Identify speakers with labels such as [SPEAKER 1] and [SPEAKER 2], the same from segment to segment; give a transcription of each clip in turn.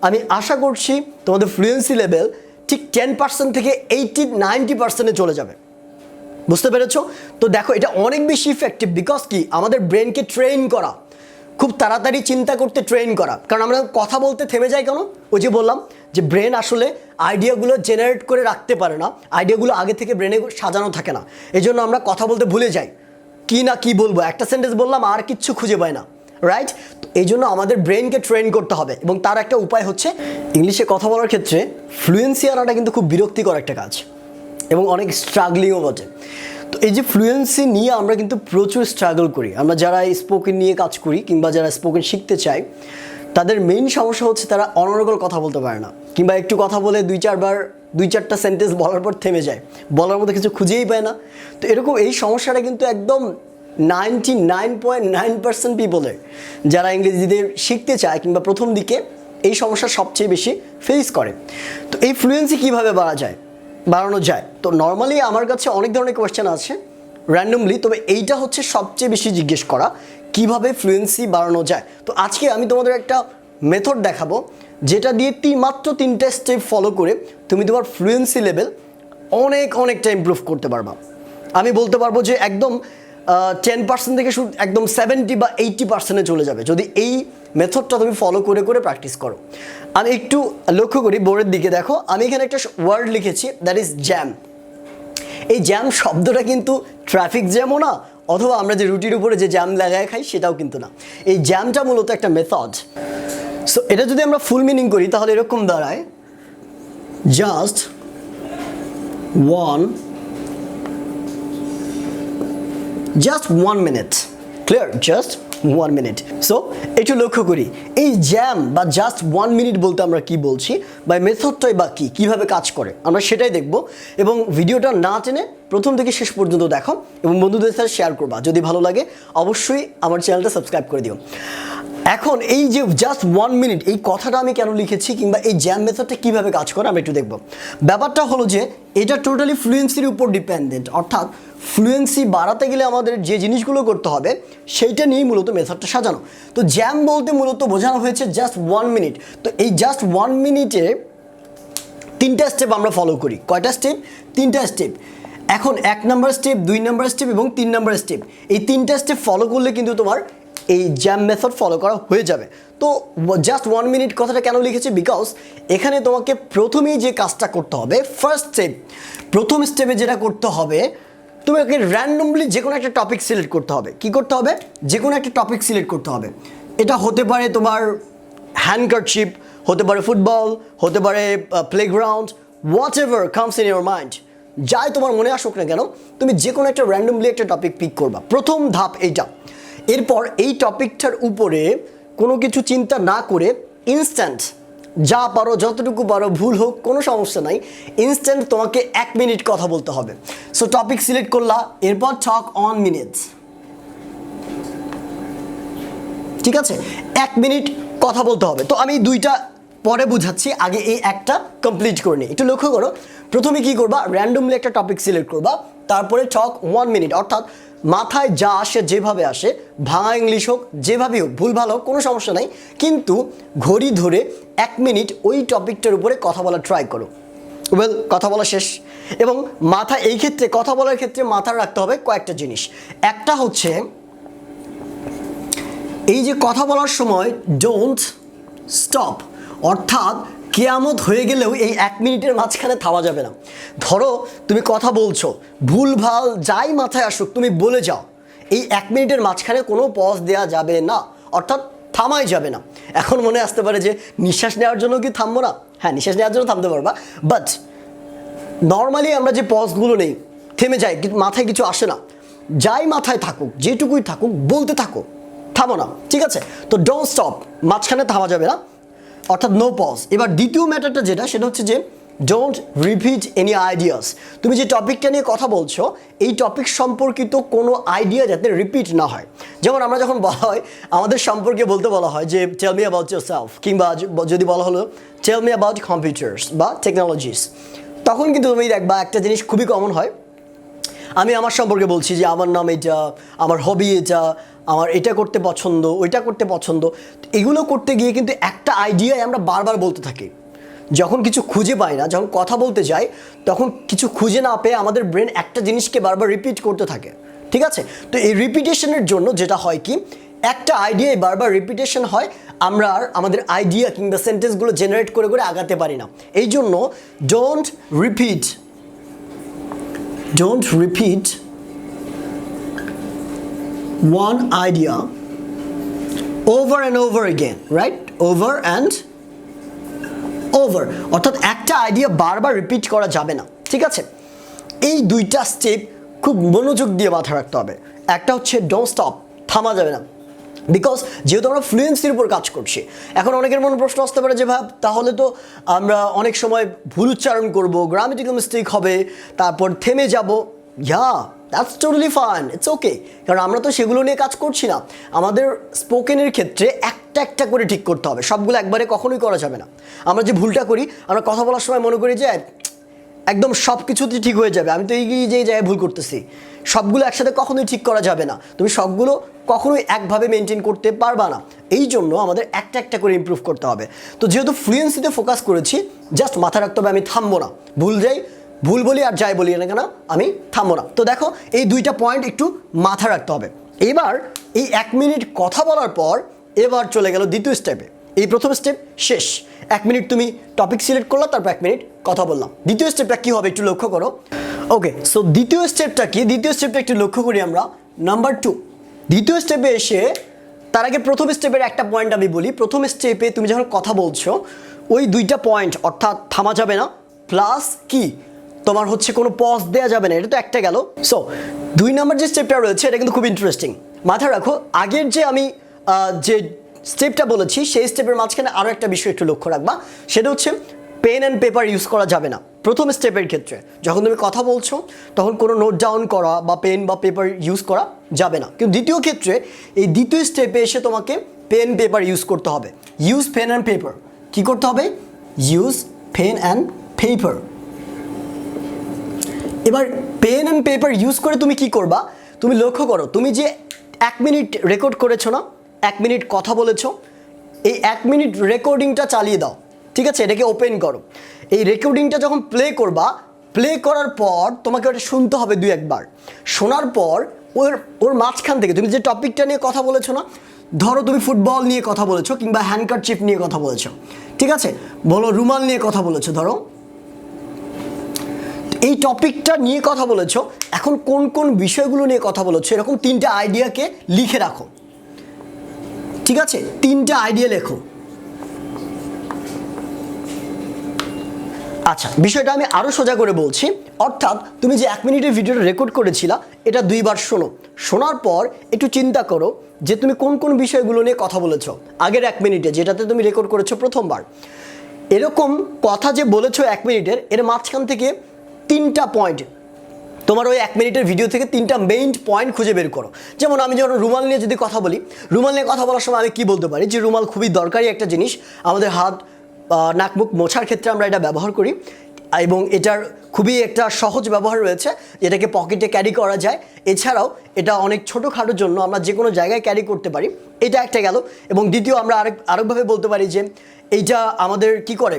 [SPEAKER 1] আমি আশা করছি তোমাদের ফ্লুয়েন্সি লেভেল ঠিক 10% থেকে 80-90% চলে যাবে। বুঝতে পেরেছো? তো দেখো এটা অনেক বেশি ইফেক্টিভ। বিকজ কি, আমাদের ব্রেনকে ট্রেন করা, খুব তাড়াতাড়ি চিন্তা করতে ট্রেন করা। কারণ আমরা কথা বলতে থেমে যাই কেন? ওই যে বললাম যে ব্রেন আসলে আইডিয়াগুলো জেনারেট করে রাখতে পারে না, আইডিয়াগুলো আগে থেকে ব্রেনে সাজানো থাকে না। এই জন্য আমরা কথা বলতে ভুলে যাই, কি না কি বলবো, একটা সেন্টেন্স বললাম আর কিচ্ছু খুঁজে পাই না, রাইট? এই জন্য আমাদের ব্রেনকে ট্রেন করতে হবে, এবং তার একটা উপায় হচ্ছে ইংলিশে কথা বলার ক্ষেত্রে ফ্লুয়েন্সি আনাটা কিন্তু খুব বিরক্তিকর একটা কাজ এবং অনেক স্ট্রাগলিংও বটে। তো এই যে ফ্লুয়েন্সি নিয়ে আমরা কিন্তু প্রচুর স্ট্রাগল করি। আমরা যারা স্পোকেন নিয়ে কাজ করি কিংবা যারা স্পোকেন শিখতে চাই, তাদের মেইন সমস্যা হচ্ছে তারা অনর্গল কথা বলতে পারে না, কিংবা একটু কথা বলে 2-4টা সেন্টেন্স বলার পর থেমে যায়, বলার মধ্যে কিছু খুঁজেই পায় না। তো এরকম এই সমস্যাটা কিন্তু একদম 99.9% পিপলের, যারা ইংরেজিতে শিখতে চায় কিংবা প্রথম দিকে এই সমস্যা সবচেয়ে বেশি ফেস করে। তো এই ফ্লুয়েন্সি কীভাবে বাড়ানো যায়? তো নর্মালি আমার কাছে অনেক ধরনের কোয়েশ্চেন আছে র্যান্ডমলি, তবে এইটা হচ্ছে সবচেয়ে বেশি জিজ্ঞেস করা, কিভাবে ফ্লুয়েন্সি বাড়ানো যায়। তো আজকে আমি তোমাদের একটা মেথড দেখাবো, যেটা দিয়ে মাত্র 3টা স্টেপ ফলো করে তুমি তোমার ফ্লুয়েন্সি লেভেল অনেকটা ইমপ্রুভ করতে পারবা। আমি বলতে পারবো যে একদম 10% থেকে শুধু একদম 70 বা 80% চলে যাবে যদি এই মেথডটা তুমি ফলো করে প্র্যাকটিস করো। আমি একটু লক্ষ্য করি বোর্ডের দিকে, দেখো আমি এখানে একটা ওয়ার্ড লিখেছি, দ্যাট ইজ জ্যাম। এই জ্যাম শব্দটা কিন্তু ট্রাফিক জ্যামও না, অথবা আমরা যে রুটির উপরে যে জ্যাম লাগায় খাই সেটাও কিন্তু না। এই জ্যামটা মূলত একটা মেথড। সো এটা যদি আমরা ফুল মিনিং করি তাহলে এরকম দাঁড়ায়, just one minute, clear? Just 1 minute. So একটু লক্ষ্য করি এই জ্যাম বা জাস্ট 1 মিনিট বলতে আমরা কি বলছি, বা মেথডটাই বা কীভাবে কাজ করে আমরা সেটাই দেখব। এবং ভিডিওটা না টেনে প্রথম থেকে শেষ পর্যন্ত দেখো এবং বন্ধুদের সাথে শেয়ার করবা। যদি ভালো লাগে অবশ্যই আমার চ্যানেলটা সাবস্ক্রাইব করে দিও। এখন এই যে জাস্ট 1 মিনিট এই কথাটা আমি কেন লিখেছি, কিংবা এই জ্যাম মেথডটা কীভাবে কাজ করে আমরা একটু দেখব। ব্যাপারটা হলো যে এটা টোটালি ফ্লুয়েন্সির উপর ডিপেন্ডেন্ট, অর্থাৎ ফ্লুয়েন্সি বাড়াতে গেলে আমাদের যে জিনিসগুলো করতে হবে সেইটা নিয়েই মূলত মেথডটা সাজানো। তো জ্যাম বলতে মূলত বোঝানো হয়েছে জাস্ট 1 মিনিট। তো এই জাস্ট 1 মিনিটে 3টা স্টেপ আমরা ফলো করি। কয়টা স্টেপ? 3টা স্টেপ। এখন 1 নাম্বার স্টেপ, 2 নাম্বার স্টেপ এবং 3 নাম্বার স্টেপ, এই 3টা স্টেপ ফলো করলে কিন্তু তোমার এই জ্যাম মেথড ফলো করা হয়ে যাবে। তো জাস্ট 1 মিনিট কথাটা কেন লিখেছি? বিকজ এখানে তোমাকে প্রথমেই যে কাজটা করতে হবে, প্রথম স্টেপে যেটা করতে হবে, তোমাকে র্যান্ডমলি যে কোনো একটা টপিক সিলেক্ট করতে হবে। কি করতে হবে? যে কোনো একটা টপিক সিলেক্ট করতে হবে। এটা হতে পারে তোমার হ্যান্ডকারচিপ, হতে পারে ফুটবল, হতে পারে playground, what ever comes in your mind, যাই তোমার মনে আসুক না কেন, তুমি যে কোনো একটা র্যান্ডমলি একটা টপিক পিক করবা। প্রথম ধাপ এইটা। এরপর এই টপিকটার উপরে কোনো কিছু চিন্তা না করে ইনস্ট্যান্ট যা পারো, যতটুকু পারো, ভুল হোক কোনো সমস্যা নাই, ইনস্ট্যান্ট তোমাকে 1 মিনিট কথা বলতে হবে। সো টপিক সিলেক্ট করলা, এরপর টক অন মিনিটস, ঠিক আছে? 1 মিনিট কথা বলতে হবে। তো আমি 2টা পরে বুঝাচ্ছি, আগে এই একটা কমপ্লিট করে নিই। একটু লক্ষ্য করো, প্রথমে কি করবা, র্যান্ডমলি একটা টপিক সিলেক্ট করবা, তারপরে টক 1 মিনিট, অর্থাৎ মাথায় যা আসে, যেভাবে আসে, ভাঙা ইংলিশ হোক, যেভাবেই হোক, ভুল ভালো হোক, কোনো সমস্যা নাই, কিন্তু ঘড়ি ধরে 1 মিনিট ওই টপিকটার উপরে কথা বলা ট্রাই করো। কথা বলা শেষ, এবং এই ক্ষেত্রে কথা বলার ক্ষেত্রে মাথায় রাখতে হবে কয়েকটা জিনিস। একটা হচ্ছে এই যে কথা বলার সময় ডোন্ট স্টপ, অর্থাৎ কেয়ামত হয়ে গেলেও এই 1 মিনিটের মাঝখানে থামা যাবে না। ধরো তুমি কথা বলছো, ভুলভাল যাই মাথায় আসুক তুমি বলে যাও, এই 1 মিনিটের মাঝখানে কোনো পজ দেওয়া যাবে না, অর্থাৎ থামাই যাবে না। এখন মনে আসতে পারে যে নিঃশ্বাস নেওয়ার জন্য কি থামবো না? হ্যাঁ, নিঃশ্বাস নেওয়ার জন্য থামতে পারবা, বাট নর্মালি আমরা যে পজগুলো নেই, থেমে যাই, মাথায় কিছু আসে না, যাই মাথায় থাকুক, যেটুকুই থাকুক, বলতে থাকো, থামো না, ঠিক আছে? তো ডোন্ট স্টপ, মাঝখানে থামা যাবে না, অর্থাৎ নো পজ। এবার দ্বিতীয় ম্যাটারটা যেটা, সেটা হচ্ছে যে ডোন্ট রিপিট এনি আইডিয়াস। তুমি যে টপিকটা নিয়ে কথা বলছো, এই টপিক সম্পর্কিত কোনো আইডিয়া যাতে রিপিট না হয়। যেমন আমরা যখন বলা হয়, আমাদের সম্পর্কে বলা হয় যে টেল মি অ্যাবাউট ইয়োরসেলফ, কিংবা যদি বলা হলো টেল মি অ্যাবাউট কম্পিউটার্স বা টেকনোলজিস, তখন কিন্তু তুমি দেখবা একটা জিনিস খুবই কমন হয়, আমি আমার সম্পর্কে বলছি যে আমার নাম এটা, আমার হবি এটা, আমার এটা করতে পছন্দ, ওইটা করতে পছন্দ। এগুলো করতে গিয়ে কিন্তু একটা আইডিয়াই আমরা বারবার বলতে থাকি। যখন কিছু খুঁজে পাই না, যখন কথা বলতে যাই, তখন কিছু খুঁজে না পেয়ে আমাদের ব্রেন একটা জিনিসকে বারবার রিপিট করতে থাকে, ঠিক আছে? তো এই রিপিটেশনের জন্য যেটা হয় কি, একটা আইডিয়ায় বারবার রিপিটেশন হয়, আমরা আর আমাদের আইডিয়া কিংবা সেন্টেন্সগুলো জেনারেট করে করে আগাতে পারি না। এই জন্য don't repeat one idea over and over again, right? Over and over, অর্থাৎ একটা আইডিয়া বারবার রিপিট করা যাবে না, ঠিক আছে? এই দুইটা স্টেপ খুব মনোযোগ দিয়ে মাথায় রাখতে হবে। একটা হচ্ছে ডোন্ট স্টপ, থামা যাবে না, বিকজ যেহেতু আমরা ফ্লুয়েন্সির উপর কাজ করছি। এখন অনেকের মনে প্রশ্ন আসতে পারে যে ভাব, তাহলে তো আমরা অনেক সময় ভুল উচ্চারণ করব, গ্রামেটিক্যাল মিস্টেক হবে, তারপর থেমে যাব। That's totally fine, it's okay, কারণ আমরা তো সেগুলো নিয়ে কাজ করছি না। আমাদের স্পোকেনের ক্ষেত্রে একটা একটা করে ঠিক করতে হবে, সবগুলো একবারে কখনোই করা যাবে না। আমরা যে ভুলটা করি, আমরা কথা বলার সময় মনে করি যে একদম সব কিছুতেই ঠিক হয়ে যাবে, আমি তো এই যে জায়গায় ভুল করতেছি। সবগুলো একসাথে কখনোই ঠিক করা যাবে না, তুমি সবগুলো কখনোই একভাবে মেনটেন করতে পারবা না। এই জন্য আমাদের একটা একটা করে ইমপ্রুভ করতে হবে। তো যেহেতু ফ্লুয়েন্সিতে ফোকাস করেছি, জাস্ট মাথায় রাখতে হবে আমি থামবো না, ভুল বলি আর যাই বলি না কেন আমি থামবো না। তো দেখো এই দুইটা পয়েন্ট একটু মাথায় রাখতে হবে। এবার এই 1 মিনিট কথা বলার পর এবার চলে গেল দ্বিতীয় স্টেপে। এই প্রথম স্টেপ শেষ, 1 মিনিট তুমি টপিক সিলেক্ট করলা, তারপর 1 মিনিট কথা বললাম। দ্বিতীয় স্টেপটা কি হবে একটু লক্ষ্য করো। ওকে, সো দ্বিতীয় স্টেপটা কি? দ্বিতীয় স্টেপটা একটু লক্ষ্য করি আমরা, নাম্বার 2। দ্বিতীয় স্টেপে এসে তার আগে প্রথম স্টেপের একটা পয়েন্ট আমি বলি। প্রথম স্টেপে তুমি যখন কথা বলছো, ওই দুইটা পয়েন্ট, অর্থাৎ থামা যাবে না, প্লাস কি তোমার হচ্ছে কোনো পজ দেওয়া যাবে না, এটা তো একটা গেল। সো 2 নম্বর যে স্টেপটা রয়েছে এটা কিন্তু খুব ইন্টারেস্টিং। মাথায় রাখো, আগের যে আমি যে স্টেপটা বলেছি, সেই স্টেপের মাঝখানে আরও একটা বিষয় একটু লক্ষ্য রাখবা, সেটা হচ্ছে পেন অ্যান্ড পেপার ইউজ করা যাবে না প্রথম স্টেপের ক্ষেত্রে। যখন তুমি কথা বলছো তখন কোনো নোট ডাউন করা বা পেন বা পেপার ইউজ করা যাবে না। কিন্তু দ্বিতীয় ক্ষেত্রে, এই দ্বিতীয় স্টেপে এসে তোমাকে পেন পেপার ইউজ করতে হবে। ইউজ পেন অ্যান্ড পেপার, কী করতে হবে? Use pen and paper. এবার পেন অ্যান্ড পেপার ইউজ করে তুমি কি করবা? তুমি লক্ষ্য করো, তুমি যে 1 মিনিট রেকর্ড করেছো না, 1 মিনিট কথা বলেছো, এই 1 মিনিট রেকর্ডিংটা চালিয়ে দাও, ঠিক আছে? এটাকে ওপেন করো। এই রেকর্ডিংটা যখন প্লে করার পর তোমাকে ওটা শুনতে হবে 2-1 বার। শোনার পর ওর মাঝখান থেকে তুমি যে টপিকটা নিয়ে কথা বলেছো না, ধরো তুমি ফুটবল নিয়ে কথা বলেছো কিংবা হ্যান্ডকারচিপ নিয়ে কথা বলেছো, ঠিক আছে? বলো রুমাল নিয়ে কথা বলেছো, ধরো এই টপিকটা নিয়ে কথা বলেছো। এখন কোন কোন বিষয়গুলো নিয়ে কথা বলেছো, এরকম 3টা আইডিয়াকে লিখে রাখো, ঠিক আছে? 3টা আইডিয়া লেখো। আচ্ছা, বিষয়টা আমি আরও সোজা করে বলছি। অর্থাৎ তুমি যে 1 মিনিটের ভিডিওটা রেকর্ড করেছিলা, এটা 2 বার শোনো। শোনার পর একটু চিন্তা করো যে তুমি কোন কোন বিষয়গুলো নিয়ে কথা বলেছো আগের 1 মিনিটে, যেটাতে তুমি রেকর্ড করেছো প্রথমবার। এরকম কথা যে বলেছো 1 মিনিটের, এর মাঝখান থেকে 3টা পয়েন্ট, তোমার ওই 1 মিনিটের ভিডিও থেকে 3টা মেইন পয়েন্ট খুঁজে বের করো। যেমন আমি যখন রুমাল নিয়ে যদি কথা বলি, রুমাল নিয়ে কথা বলার সময় আমি কি বলতে পারি? যে রুমাল খুবই দরকারি একটা জিনিস, আমাদের হাত নাক মুখ মোছার ক্ষেত্রে আমরা এটা ব্যবহার করি, এবং এটার খুবই একটা সহজ ব্যবহার রয়েছে, এটাকে পকেটে ক্যারি করা যায়। এছাড়াও এটা অনেক ছোটোখাটোর জন্য আমরা যে কোনো জায়গায় ক্যারি করতে পারি, এটা একটা গেল। এবং দ্বিতীয় আমরা আরেকভাবে বলতে পারি যে এইটা আমাদের কি করে,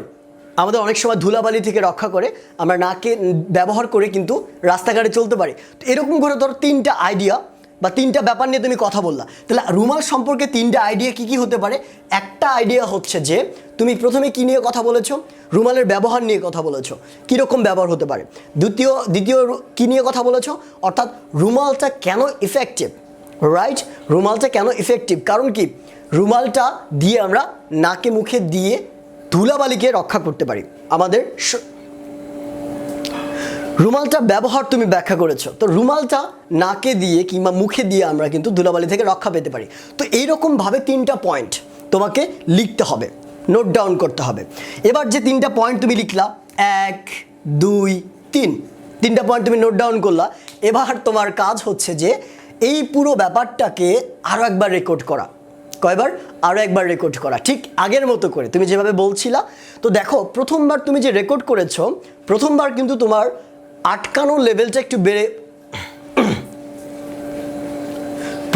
[SPEAKER 1] আমাদের অনেক সময় ধুলাবালি থেকে রক্ষা করে, আমরা নাকে ব্যবহার করে কিন্তু রাস্তাঘাটে চলতে পারি। তো এরকম করে ধরো 3টা আইডিয়া বা 3টা ব্যাপার নিয়ে তুমি কথা বললা, তাহলে রুমাল সম্পর্কে 3টা আইডিয়া কি কি হতে পারে? একটা আইডিয়া হচ্ছে যে তুমি প্রথমে কি নিয়ে কথা বলেছো, রুমালের ব্যবহার নিয়ে কথা বলেছো, কীরকম ব্যবহার হতে পারে। দ্বিতীয় কি নিয়ে কথা বলেছো, অর্থাৎ রুমালটা কেন ইফেক্টিভ, রাইট? রুমালটা কেন ইফেক্টিভ, কারণ কি রুমালটা দিয়ে আমরা নাকে মুখে দিয়ে ধুলাবালিকে রক্ষা করতে পারি। আমাদের রুমালটা ব্যবহার তুমি ব্যাখ্যা করেছো, তো রুমালটা নাকে দিয়ে কিংবা মুখে দিয়ে আমরা কিন্তু ধুলাবালি থেকে রক্ষা পেতে পারি। তো এইরকমভাবে 3টা পয়েন্ট তোমাকে লিখতে হবে, নোট ডাউন করতে হবে। এবার যে 3টা পয়েন্ট তুমি লিখলা, 1 2 3, 3টা পয়েন্ট তুমি নোট ডাউন করলা। এবার তোমার কাজ হচ্ছে যে এই পুরো ব্যাপারটাকে আরও একবার রেকর্ড করা। কয়বার? আরও একবার রেকর্ড করা, ঠিক আগের মতো করে তুমি যেভাবে বলছিলা। তো দেখো, প্রথমবার তুমি যে রেকর্ড করেছো, প্রথমবার কিন্তু তোমার আটকানোর লেভেলটা একটু বেড়ে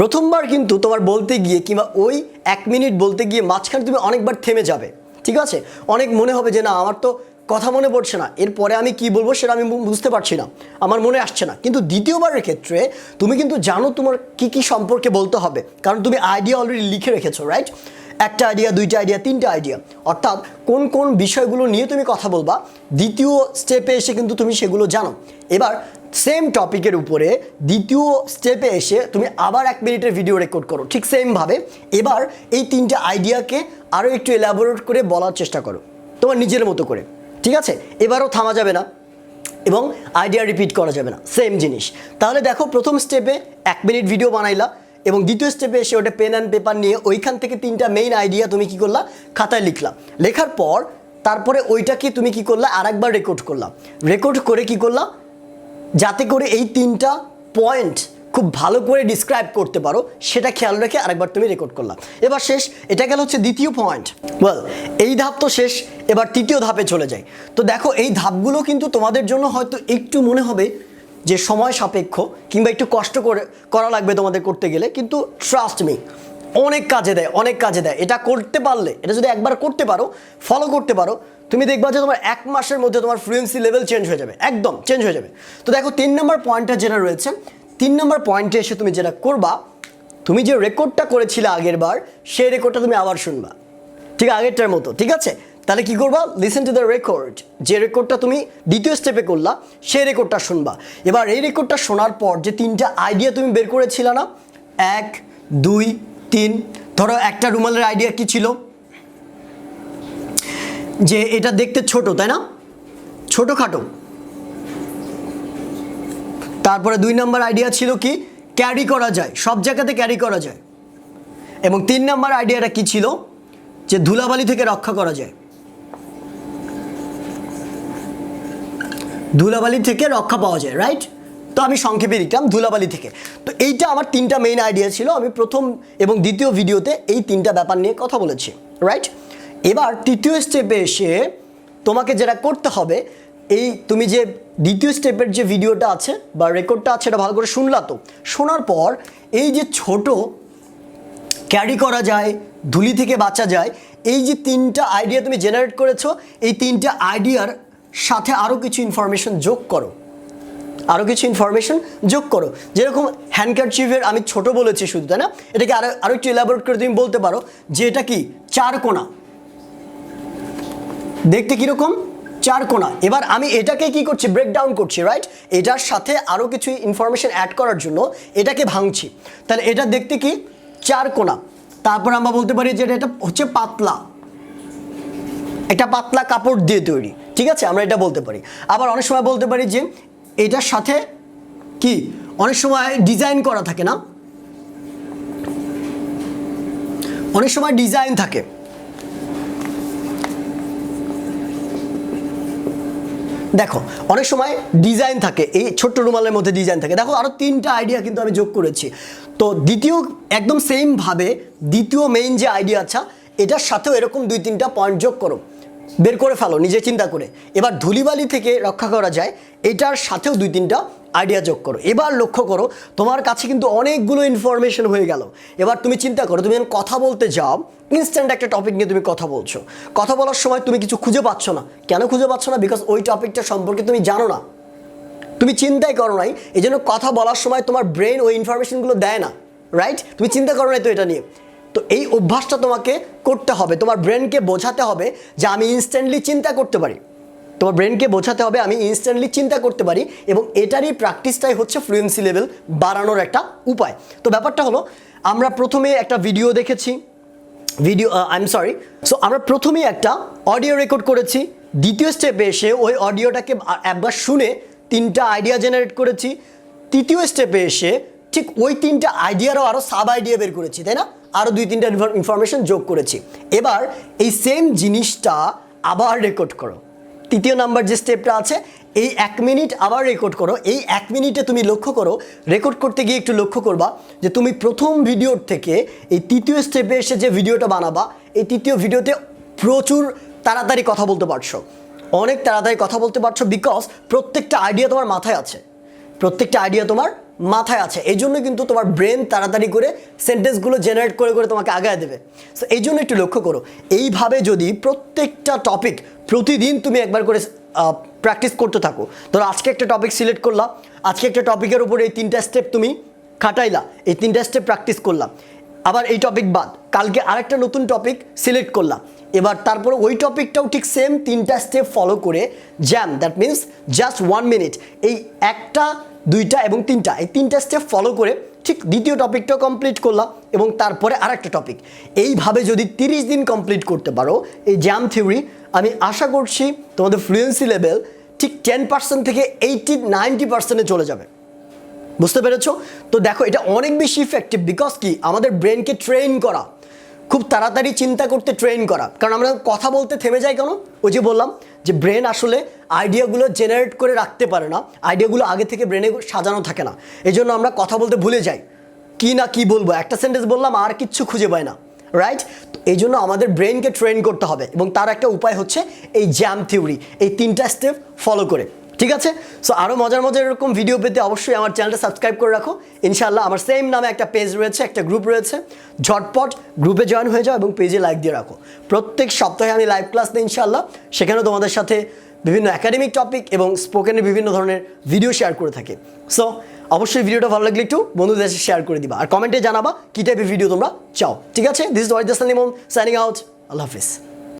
[SPEAKER 1] প্রথমবার কিন্তু তোমার বলতে গিয়ে কিংবা ওই 1 মিনিট বলতে গিয়ে মাঝখানে তুমি অনেকবার থেমে যাবে, ঠিক আছে? অনেক মনে হবে যে না আমার তো কথা মনে পড়ছে না, এরপরে আমি কি বলবো সেটা আমি বুঝতে পারছি না, আমার মনে আসছে না। কিন্তু দ্বিতীয়বারের ক্ষেত্রে তুমি কিন্তু জানো তোমার কি কি সম্পর্কে বলতে হবে, কারণ তুমি আইডিয়া অলরেডি লিখে রেখেছো, রাইট? একটা আইডিয়া, দুইটা আইডিয়া, তিনটা আইডিয়া, অর্থাৎ কোন কোন বিষয়গুলো নিয়ে তুমি কথা বলবা দ্বিতীয় স্টেপে এসে কিন্তু তুমি সেগুলো জানো। এবার সেম টপিকের উপরে দ্বিতীয় স্টেপে এসে তুমি আবার 1 মিনিটের ভিডিও রেকর্ড করো, ঠিক সেমভাবে এবার এই তিনটা আইডিয়াকে আরও একটু এলাবোরেট করে বলার চেষ্টা করো তোমার নিজের মতো করে, ঠিক আছে? এবারও থামা যাবে না এবং আইডিয়া রিপিট করা যাবে না, সেম জিনিস। তাহলে দেখো প্রথম স্টেপে 1 মিনিট ভিডিও বানাইলা এবং দ্বিতীয় স্টেপে এসে ওটা পেন অ্যান্ড পেপার নিয়ে ওইখান থেকে তিনটা মেইন আইডিয়া তুমি কি করলা, খাতায় লিখলা। লেখার পর তারপরে ওইটাকে তুমি কি করলা, আরেকবার রেকর্ড করলা। রেকর্ড করে কি করলা, যাতে করে এই তিনটা পয়েন্ট খুব ভালো করে ডিসক্রাইব করতে পারো সেটা খেয়াল রেখে আরেকবার তুমি রেকর্ড করলা। এবার শেষ, এটা গেল হচ্ছে দ্বিতীয় পয়েন্ট। ওয়েল, এই ধাপ তো শেষ, এবার তৃতীয় ধাপে চলে যাই। তো দেখো এই ধাপগুলো কিন্তু তোমাদের জন্য হয়তো একটু মনে হবে যে সময় সাপেক্ষ কিংবা একটু কষ্ট করা লাগবে তোমাদের করতে গেলে, কিন্তু ট্রাস্ট মি অনেক কাজে দেয়, অনেক কাজে দেয়। এটা করতে পারলে, এটা যদি একবার করতে পারো, ফলো করতে পারো, তুমি দেখবা যে তোমার 1 মাসের মধ্যে তোমার ফ্লুয়েন্সি লেভেল চেঞ্জ হয়ে যাবে, একদম চেঞ্জ হয়ে যাবে। তো দেখো 3 নম্বর পয়েন্টটা যেটা রয়েছে, 3 নম্বর পয়েন্টে এসে তুমি যেটা করবা, তুমি যে রেকর্ডটা করেছিলে আগের বার সেই রেকর্ডটা তুমি আবার শুনবা, ঠিক আগেরটার মতো, ঠিক আছে? তাহলে কি করবা, লিসেন টু দ্য রেকর্ড। যে রেকর্ডটা তুমি দ্বিতীয় স্টেপে করলা সেই রেকর্ডটা শুনবা। এবার এই রেকর্ডটা শোনার পর যে তিনটা আইডিয়া তুমি বের করেছিলে না, 1 2 3, ধরো একটা রুমালের আইডিয়া কি ছিল, যে এটা দেখতে ছোট, তাই না, ছোটোখাটো। তারপরে 2 নম্বর আইডিয়া ছিল কি, ক্যারি করা যায়, সব জায়গাতে ক্যারি করা যায়। এবং 3 নম্বর আইডিয়াটা কি ছিল, যে ধুলাবালি থেকে রক্ষা করা যায়, ধুলাবালি থেকে রক্ষা পাওয়া যায়, রাইট? তো আমি সংক্ষেপে লিখলাম ধুলাবালি থেকে। তো এইটা আমার 3টা মেইন আইডিয়া ছিল। আমি প্রথম এবং দ্বিতীয় ভিডিওতে এই 3টা ব্যাপার নিয়ে কথা বলেছি, রাইট? এবার তৃতীয় স্টেপে এসে তোমাকে যেটা করতে হবে, এই তুমি যে দ্বিতীয় স্টেপের যে ভিডিওটা আছে বা রেকর্ডটা আছে এটা ভালো করে শুনলা। তো শোনার পর এই যে ছোট, ক্যারি করা যায়, ধুলি থেকে বাঁচা যায়, এই যে 3টা আইডিয়া তুমি জেনারেট করেছো, এই 3টা আইডিয়ার সাথে আরও কিছু ইনফরমেশন যোগ করো, আরও কিছু ইনফরমেশন যোগ করো। যেরকম হ্যান্ডকারচিফের আমি ছোট বলেছি শুধু, তাই না? এটাকে আরও একটু এলাবোরেট করে তুমি বলতে পারো যে এটা কি 4 কোণা, দেখতে কীরকম 4 কোণা। এবার আমি এটাকে কি করছি, ব্রেকডাউন করছি, রাইট? এটার সাথে আরও কিছু ইনফরমেশন অ্যাড করার জন্য এটাকে ভাঙছি। তাহলে এটা দেখতে কি 4 কোণা। তারপর আমরা বলতে পারি যে এটা হচ্ছে পাতলা, একটা পাতলা কাপড় দিয়ে তৈরি, ঠিক আছে? আমরা এটা বলতে পারি। আবার অনেক সময় বলতে পারি যে এটার সাথে কি অনেক সময় ডিজাইন করা থাকে, না? অনেক সময় ডিজাইন থাকে। দেখো অনেক সময় ডিজাইন থাকে, এই ছোট্ট রুমালের মধ্যে ডিজাইন থাকে। দেখো আরও 3টা আইডিয়া কিন্তু আমি যোগ করেছি। তো দ্বিতীয় একদম সেমভাবে দ্বিতীয় মেইন যে আইডিয়া আছে এটার সাথেও এরকম 2-3টা পয়েন্ট যোগ করো, বের করে ফেলো নিজে চিন্তা করে। এবার ধুলিবালি থেকে রক্ষা করা যায় এটার সাথেও 2-3টা আইডিয়া যোগ করো। এবার লক্ষ্য করো তোমার কাছে কিন্তু অনেকগুলো ইনফরমেশন হয়ে গেল। এবার তুমি চিন্তা করো, তুমি যখন কথা বলতে যাও, ইনস্ট্যান্ট একটা টপিক নিয়ে তুমি কথা বলছো, কথা বলার সময় তুমি কিছু খুঁজে পাচ্ছ না। কেন খুঁজে পাচ্ছ না? বিকজ ওই টপিকটা সম্পর্কে তুমি জানো না, তুমি চিন্তাই করো নাই, এই জন্য কথা বলার সময় তোমার ব্রেন ওই ইনফরমেশনগুলো দেয় না, রাইট? তুমি চিন্তা করো নাই তো এটা নিয়ে। তো এই অভ্যাসটা তোমাকে করতে হবে, তোমার ব্রেনকে বোঝাতে হবে যে আমি ইনস্ট্যান্টলি চিন্তা করতে পারি। তোমার ব্রেনকে বোঝাতে হবে আমি ইনস্ট্যান্টলি চিন্তা করতে পারি, এবং এটারই প্র্যাকটিসটাই হচ্ছে ফ্লুয়েন্সি লেভেল বাড়ানোর একটা উপায়। তো ব্যাপারটা হলো, আমরা প্রথমে একটা ভিডিও দেখেছি, আমরা প্রথমেই একটা অডিও রেকর্ড করেছি। দ্বিতীয় স্টেপে এসে ওই অডিওটাকে একবার শুনে 3টা আইডিয়া জেনারেট করেছি। তৃতীয় স্টেপে এসে ঠিক ওই 3টা আইডিয়ারও আরও সাব আইডিয়া বের করেছি, তাই না? আরও 2-3টা ইনফরমেশন যোগ করেছি। এবার এই সেম জিনিসটা আবার রেকর্ড করো। তৃতীয় নাম্বার যে স্টেপটা আছে, এই 1 মিনিট আবার রেকর্ড করো। এই 1 মিনিটে তুমি লক্ষ্য করো, রেকর্ড করতে গিয়ে একটু লক্ষ্য করবা যে তুমি প্রথম ভিডিওর থেকে এই তৃতীয় স্টেপে এসে যে ভিডিওটা বানাবা, এই তৃতীয় ভিডিওতে প্রচুর তাড়াতাড়ি কথা বলতে পারছো, অনেক তাড়াতাড়ি কথা বলতে পারছো, বিকজ প্রত্যেকটা আইডিয়া তোমার মাথায় আছে, প্রত্যেকটা আইডিয়া তোমার মাথায় আছে, এই জন্য কিন্তু তোমার ব্রেন তাড়াতাড়ি করে সেন্টেন্সগুলো জেনারেট করে করে তোমাকে আগায় দেবে। সো এই জন্য একটু লক্ষ্য করো, এইভাবে যদি প্রত্যেকটা টপিক প্রতিদিন তুমি একবার করে প্র্যাকটিস করতে থাকো। ধরো আজকে একটা টপিক সিলেক্ট করলা, আজকে একটা টপিকের উপরে এই 3টা স্টেপ তুমি খাটাইলা, এই 3টা স্টেপ প্র্যাকটিস করলাম, আবার এই টপিক বাদ কালকে আরেকটা নতুন টপিক সিলেক্ট করলাম, এবার তারপরে ওই টপিকটাও ঠিক সেম 3টা স্টেপ ফলো করে jam, that means just 1 minute, এই 1টা 2টা এবং 3টা, এই 3টা স্টেপ ফলো করে ঠিক দ্বিতীয় টপিকটাও কমপ্লিট করলাম এবং তারপরে আরেকটা টপিক, এইভাবে যদি 30 দিন কমপ্লিট করতে পারো এই জ্যাম থিওরি, আমি আশা করছি তোমাদের ফ্লুয়েন্সি লেভেল ঠিক 10% থেকে 80-90%-এ চলে যাবে। বুঝতে পেরেছো? তো দেখো এটা অনেক বেশি ইফেক্টিভ, বিকজ কি আমাদের ব্রেনকে ট্রেন করা, খুব তাড়াতাড়ি চিন্তা করতে ট্রেন করা। কারণ আমরা কথা বলতে থেমে যাই কেন? ওই যে বললাম যে ব্রেন আসলে আইডিয়াগুলো জেনারেট করে রাখতে পারে না, আইডিয়াগুলো আগে থেকে ব্রেনে সাজানো থাকে না, এই জন্য আমরা কথা বলতে ভুলে যাই, কি না কি বলবো, একটা সেন্টেন্স বললাম আর কিচ্ছু খুঁজে পাই না, রাইট? এই জন্য আমাদের ব্রেনকে ট্রেন করতে হবে এবং তার একটা উপায় হচ্ছে এই জ্যাম থিওরি, এই 3টা স্টেপ ফলো করে। ঠিক আছে? সো আরও মজার এরকম ভিডিও পেতে অবশ্যই আমার চ্যানেলটা সাবস্ক্রাইব করে রাখো। ইনশাআল্লাহ আমার সেম নামে একটা পেজ রয়েছে, একটা গ্রুপ রয়েছে, ঝটপট গ্রুপে জয়েন হয়ে যাও এবং পেজে লাইক দিয়ে রাখো। প্রত্যেক সপ্তাহে আমি লাইভ ক্লাস দিই ইনশাআল্লাহ, সেখানেও তোমাদের সাথে বিভিন্ন একাডেমিক টপিক এবং স্পোকেনের বিভিন্ন ধরনের ভিডিও শেয়ার করে থাকি। সো অবশ্যই ভিডিওটা ভালো লাগলে একটু বন্ধুদের সাথে শেয়ার করে দিবা আর কমেন্টে জানাবা কী টাইপের ভিডিও তোমরা চাও। ঠিক আছে? This is Wahid Hasan Limon signing out. Allah Hafiz.